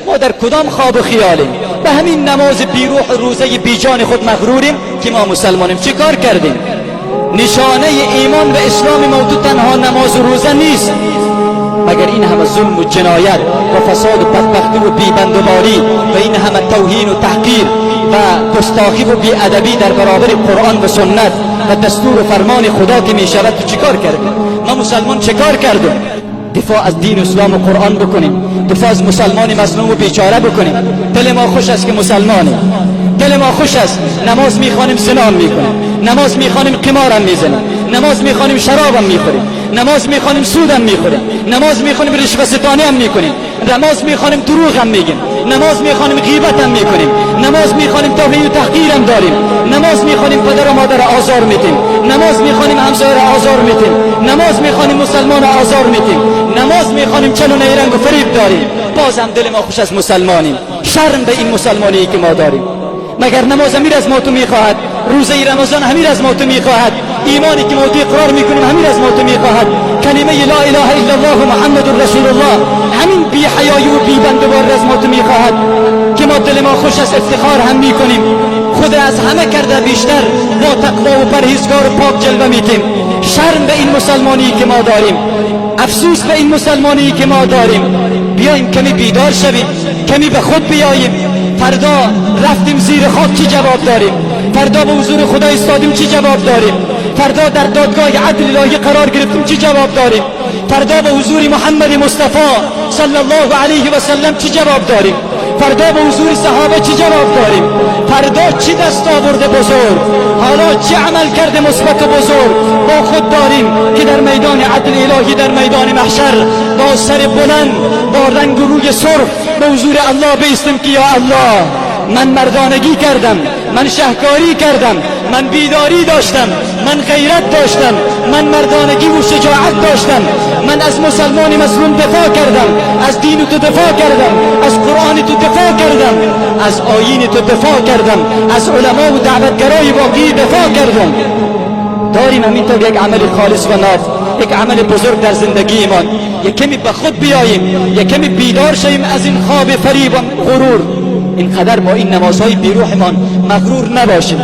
ما در کدام خواب و خیالیم؟ به همین نماز بیروح روزه بیجان خود مغروریم که ما مسلمانیم. چه کار کردیم؟ نشانه ایمان و اسلام موضوع تنها نماز و روزه نیست، مگر این همه ظلم و جنایت و فساد و بدبختی و بیبندوباری و این همه توهین و تحقیر و گستاخی و بیادبی در برابر قرآن و سنت و دستور و فرمان خدا که می شود. تو چه کار کردیم؟ ما مسلمان چه کار کردیم؟ دفاع از دین اسلام و قرآن بکنیم، دفاع از مسلمان مظلوم و بیچاره بکنیم. دل ما خوش است که مسلمانیم، دل ما خوش است. نماز میخوانیم زنا میکنیم، نماز میخوانیم قمارم میزنیم، نماز میخوانیم شرابم میخوریم، نماز میخوانیم سودم میخوریم، نماز میخوانیم رشوه ستانی هم میکنیم، نماز میخوانیم دروغ هم میگیم، نماز میخوانیم غیبت هم میکنیم، نماز میخوانیم توهین و تحقیر هم داریم، نماز میخوانیم پدر و مادر آزار میدیم، نماز میخوانیم همسایه آزار میدیم، نماز میخوانیم مسلمان آزار میدیم، نماز میخوانیم چل و نیرنگ و فریب داریم. باز هم دل ما خوش از مسلمانیم. شرم به این مسلمانی که ما داریم. مگر نماز امیر از ما تو میخواهد؟ روزه رمضان امیر از ما تو میخواهد؟ ایمانی که ما تو اقرار میکنیم امیر از ما تو میخواهد؟ کلمه لا اله الا الله محمد رسول الله همین بی حیایی و بی بندوباری از ما تو میخواهد که ما دل ما خوش از افتخار هم میکنیم. خود از همه کرده بیشتر با تقوا و پرهیزگار و پاک جلوه میدیم. شرم به این مسلمانی که ما داریم، افسوس به این مسلمانی که ما داریم. بیاییم کمی بیدار شویم، کمی به خود بیاییم. فردا رفتیم زیر خاک چی جواب داریم؟ فردا به حضور خدا ایستادیم چی جواب داریم؟ فردا در دادگاه عدل الهی قرار گرفتیم چی جواب داریم؟ فردا به حضور محمد مصطفی صلی الله علیه و سلم چی جواب داریم؟ فردا به حضور صحابه چی جواب داریم؟ فردا چی دست آورده بزرگ؟ حالا چی عمل کرده مثبت بزرگ با خود داریم که در میدان عدل الهی، در میدان محشر با سر بلند، با رنگ و روی سرخ به حضور الله بیستیم که یا الله، من مردانگی کردم، من شهکاری کردم، من بیداری داشتم، من غیرت داشتم، من مردانگی و شجاعت داشتم، من از مسلمان مظلوم دفاع کردم، از دین تو دفاع کردم، از قرآن تو دفاع کردم، از آیین تو دفاع کردم، از علما و دعوتگرای واقعی دفاع کردم. داریم همینطور یک عمل خالص و ناب، یک عمل بزرگ در زندگیمان. یک کمی به خود بیاییم، یک کمی بیدار شویم از این خواب فریب و غرور. اینقدر با این نمازهای بیروحمان مغرور نباشیم.